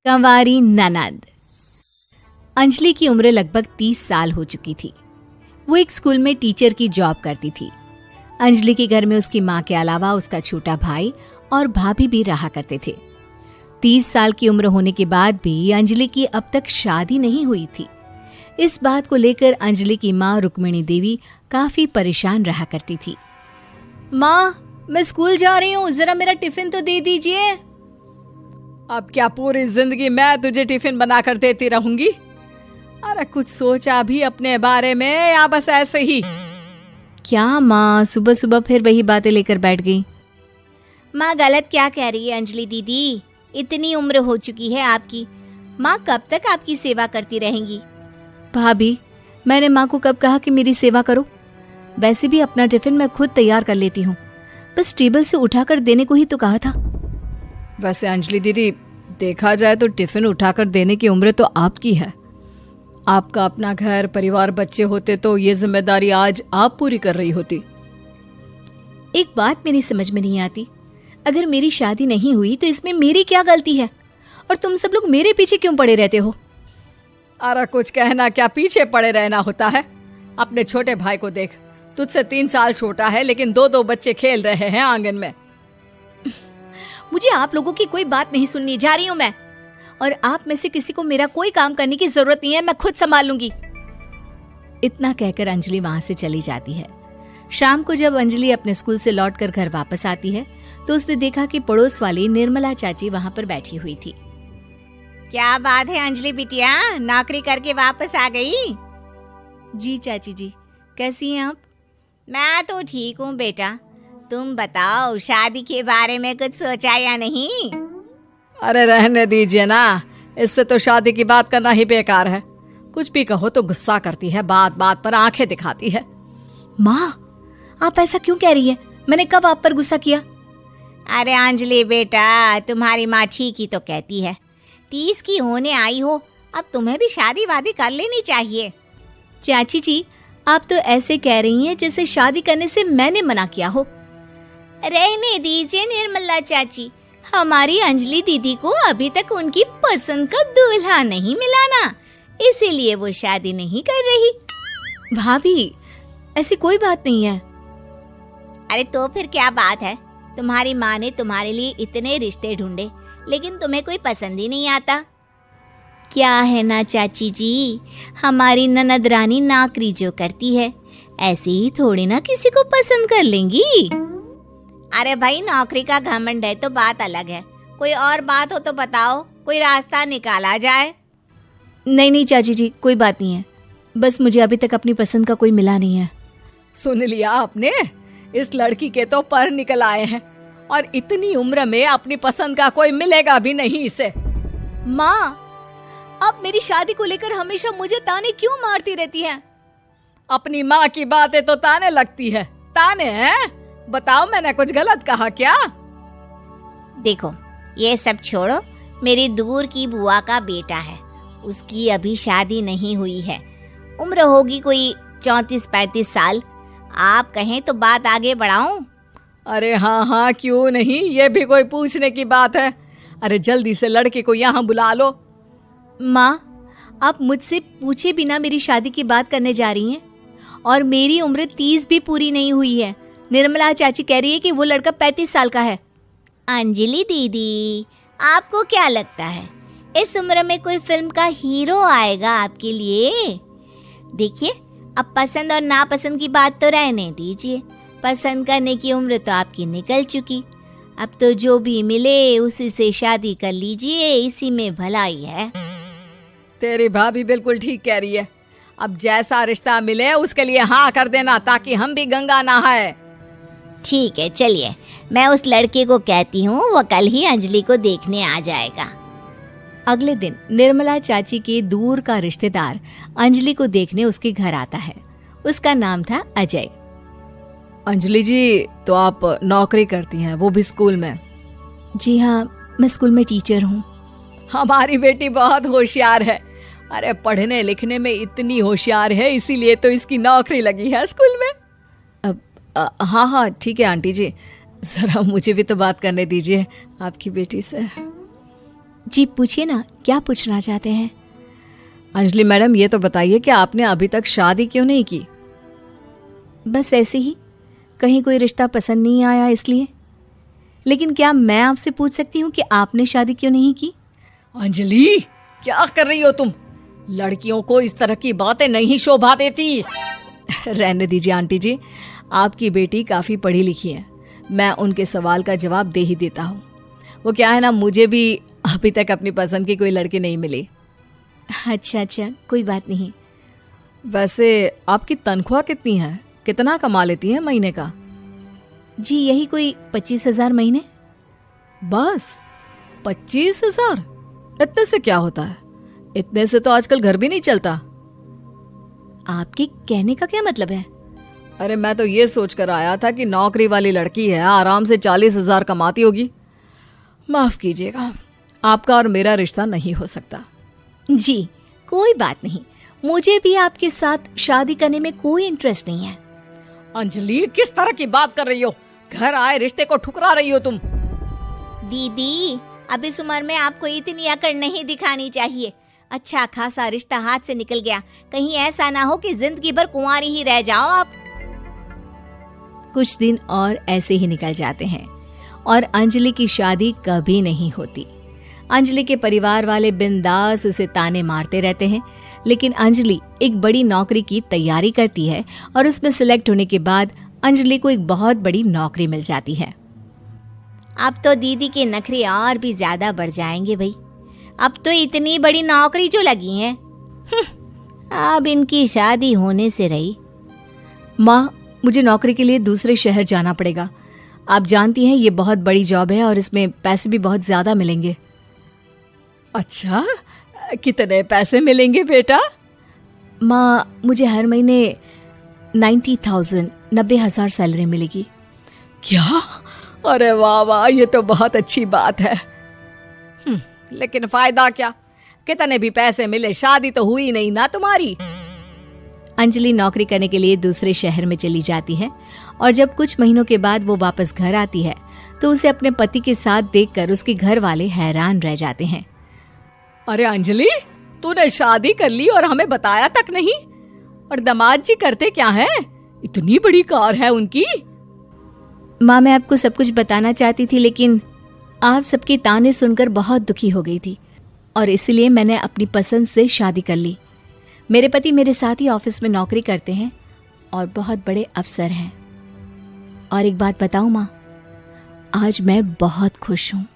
कंवारी ननद। अंजलि की उम्र लगभग 30 साल हो चुकी थी। वो एक स्कूल में टीचर की जॉब करती थी। अंजलि के घर में उसकी माँ के अलावा उसका छोटा भाई और भाभी भी रहा करते थे। 30 साल की उम्र होने के बाद भी अंजलि की अब तक शादी नहीं हुई थी। इस बात को लेकर अंजलि की माँ रुक्मिणी देवी काफी परेशान रहा करती थी। माँ, मैं स्कूल जा रही हूँ, जरा मेरा टिफिन तो दे दीजिए। अब क्या पूरी जिंदगी मैं तुझे टिफिन बना कर देती रहूंगी? अरे कुछ सोचा भी अपने बारे में या बस ऐसे ही? क्या माँ, सुबह सुबह फिर वही बातें लेकर बैठ गई। माँ गलत क्या कह रही है अंजलि दीदी? इतनी उम्र हो चुकी है आपकी, माँ कब तक आपकी सेवा करती रहेंगी? भाभी, मैंने माँ को कब कहा कि मेरी सेवा करो? वैसे भी अपना टिफिन मैं खुद तैयार कर लेती हूँ, बस टेबल से उठाकर देने को ही तो कहा था। वैसे अंजलि दीदी, देखा जाए तो टिफिन उठाकर देने की उम्र तो आपकी है। आपका अपना घर परिवार बच्चे होते तो ये जिम्मेदारी आज आप पूरी कर रही होती। एक बात मेरी समझ में नहीं आती, अगर मेरी शादी नहीं हुई तो इसमें मेरी क्या गलती है और तुम सब लोग मेरे पीछे क्यों पड़े रहते हो? अरे कुछ कहना क्या पीछे पड़े रहना होता है? अपने छोटे भाई को देख, तुझसे 3 साल छोटा है लेकिन 2 बच्चे खेल रहे हैं आंगन में। मुझे आप लोगों की कोई बात नहीं सुननी, जा रही हूँ मैं। और आप में से किसी को मेरा कोई काम करने की जरूरत नहीं है, मैं खुद संभाल लूंगी। इतना कहकर अंजलि वहां से चली जाती है। शाम को जब अंजलि अपने स्कूल से लौटकर घर वापस आती है तो उसने देखा कि पड़ोस वाली निर्मला चाची वहां पर बैठी हुई थी। क्या बात है अंजलि बिटिया, नौकरी करके वापस आ गई? जी चाची जी, कैसी हैं आप? मैं तो ठीक हूँ बेटा, तुम बताओ शादी के बारे में कुछ सोचा या नहीं? अरे रहने दीजिए ना, इससे तो शादी की बात करना ही बेकार है। कुछ भी कहो तो गुस्सा करती है, बात बात पर आंखें दिखाती है। माँ, आप ऐसा क्यों कह रही हैं? मैंने कब आप पर गुस्सा किया? अरे अंजलि बेटा, तुम्हारी माँ ठीक ही तो कहती है। 30 की होने आई हो, अब तुम्हें भी शादी वादी कर लेनी चाहिए। चाची जी, आप तो ऐसे कह रही हैं जैसे शादी करने से मैंने मना किया हो। रहने दीजिए निर्मला चाची, हमारी अंजलि दीदी को अभी तक उनकी पसंद का दूल्हा नहीं मिला ना, इसीलिए वो शादी नहीं कर रही। भाभी, ऐसी कोई बात नहीं है। अरे तो फिर क्या बात है? तुम्हारी माँ ने तुम्हारे लिए इतने रिश्ते ढूंढे लेकिन तुम्हें कोई पसंद ही नहीं आता। क्या है ना चाची जी, हमारी ननद रानी नौकरी जो करती है ऐसे ही थोड़ी ना किसी को पसंद कर लेंगी। अरे भाई, नौकरी का घमंड है तो बात अलग है, कोई और बात हो तो बताओ, कोई रास्ता निकाला जाए। नहीं चाची जी, कोई बात नहीं है, बस मुझे अभी तक अपनी पसंद का कोई मिला नहीं है। सुन लिया आपने? इस लड़की के तो पर निकल आए हैं और इतनी उम्र में अपनी पसंद का कोई मिलेगा भी नहीं इसे। माँ, आप मेरी शादी को लेकर हमेशा मुझे ताने क्यों मारती रहती हैं? अपनी माँ की बातें तो ताने लगती है। ताने हैं? बताओ, मैंने कुछ गलत कहा क्या? देखो, ये सब छोड़ो, मेरी दूर की बुआ का बेटा है, उसकी अभी शादी नहीं हुई है, उम्र होगी कोई 34-35 साल। आप कहें तो बात आगे बढ़ाऊं? अरे हाँ हाँ, क्यों नहीं, ये भी कोई पूछने की बात है। अरे जल्दी से लड़के को यहाँ बुला लो। माँ, आप मुझसे पूछे बिना मेरी शादी की बात करने जा रही हैं और मेरी उम्र 30 भी पूरी नहीं हुई है। निर्मला चाची कह रही है कि वो लड़का 35 साल का है। अंजलि दीदी, आपको क्या लगता है इस उम्र में कोई फिल्म का हीरो आएगा आपके लिए? देखिए, अब पसंद और नापसंद की बात तो रहने दीजिए, पसंद करने की उम्र तो आपकी निकल चुकी। अब तो जो भी मिले उसी से शादी कर लीजिए, इसी में भलाई है। तेरी भाभी बिल्कुल ठीक कह रही है। अब जैसा रिश्ता मिले उसके लिए हाँ कर देना, ताकि हम भी गंगा नहाए। ठीक है, चलिए मैं उस लड़के को कहती हूँ, वो कल ही अंजलि को देखने आ जाएगा। अगले दिन निर्मला चाची के दूर का रिश्तेदार अंजलि को देखने उसके घर आता है। उसका नाम था अजय। अंजलि जी, तो आप नौकरी करती हैं, वो भी स्कूल में? जी हाँ, मैं स्कूल में टीचर हूँ। हमारी बेटी बहुत होशियार है। अरे पढ़ने लिखने में इतनी होशियार है, इसीलिए तो इसकी नौकरी लगी है स्कूल में। हाँ हाँ ठीक है आंटी जी, जरा मुझे भी तो बात करने दीजिए आपकी बेटी से। जी पूछिए ना, क्या पूछना चाहते हैं? अंजलि मैडम, ये तो बताइए कि आपने अभी तक शादी क्यों नहीं की? बस ऐसे ही, कहीं कोई रिश्ता पसंद नहीं आया इसलिए। लेकिन क्या मैं आपसे पूछ सकती हूँ कि आपने शादी क्यों नहीं की? अंजलि, क्या कर रही हो तुम? लड़कियों को इस तरह की बातें नहीं शोभा देती। रहने दीजिए आंटी जी, आपकी बेटी काफ़ी पढ़ी लिखी है, मैं उनके सवाल का जवाब दे ही देता हूँ। वो क्या है ना, मुझे भी अभी तक अपनी पसंद की कोई लड़की नहीं मिली। अच्छा, कोई बात नहीं। वैसे आपकी तनख्वाह कितनी है? कितना कमा लेती हैं महीने का? जी यही कोई 25,000 महीने। बस 25,000? इतने से क्या होता है? इतने से तो आजकल घर भी नहीं चलता। आपके कहने का क्या मतलब है? अरे मैं तो ये सोच कर आया था कि नौकरी वाली लड़की है, आराम से 40,000 कमाती होगी। माफ कीजिएगा, आपका और मेरा रिश्ता नहीं हो सकता। जी कोई बात नहीं, मुझे भी आपके साथ शादी करने में कोई इंटरेस्ट नहीं है। अंजलि, किस तरह की बात कर रही हो? घर आए रिश्ते को ठुकरा रही हो तुम। दीदी, अब इस उम्र में आपको इतनी अकड़ नहीं दिखानी चाहिए। अच्छा खासा रिश्ता हाथ से निकल गया, कहीं ऐसा ना हो कि जिंदगी भर कुंवारी ही रह जाओ आप। कुछ दिन और ऐसे ही निकल जाते हैं और अंजलि की शादी कभी नहीं होती। अंजलि के परिवार वाले बिंदास उसे ताने मारते रहते हैं, लेकिन अंजलि एक बड़ी नौकरी की तैयारी करती है और उसमें सिलेक्ट होने के बाद अंजलि को एक बहुत बड़ी नौकरी मिल जाती है। अब तो दीदी के नखरे और भी ज्यादा बढ़ जाएंगे भाई। अब तो इतनी बड़ी नौकरी जो लगी है, अब इनकी शादी होने से रही। माँ, मुझे नौकरी के लिए दूसरे शहर जाना पड़ेगा। आप जानती हैं ये बहुत बड़ी जॉब है और इसमें पैसे भी बहुत ज्यादा मिलेंगे। अच्छा, कितने पैसे मिलेंगे बेटा? माँ, मुझे हर महीने 90,000 सैलरी मिलेगी। क्या? अरे वाह वाह, ये तो बहुत अच्छी बात है। लेकिन फायदा क्या? कितने भी पैसे मिले, शादी तो हुई नहीं ना तुम्हारी। अंजलि नौकरी करने के लिए दूसरे शहर में चली जाती है और जब कुछ महीनों के बाद वो वापस घर आती है तो उसे अपने पति के साथ देखकर उसके घर वाले हैरान रह जाते हैं। अरे अंजलि, तूने शादी कर ली और हमें बताया तक नहीं। और दामाद जी करते क्या हैं? इतनी बड़ी कार है उनकी। माँ, मैं आपको सब कुछ बताना चाहती थी, लेकिन आप सबके ताने सुनकर बहुत दुखी हो गई थी और इसलिए मैंने अपनी पसंद से शादी कर ली। मेरे पति मेरे साथ ही ऑफिस में नौकरी करते हैं और बहुत बड़े अफसर हैं। और एक बात बताऊं माँ, आज मैं बहुत खुश हूँ।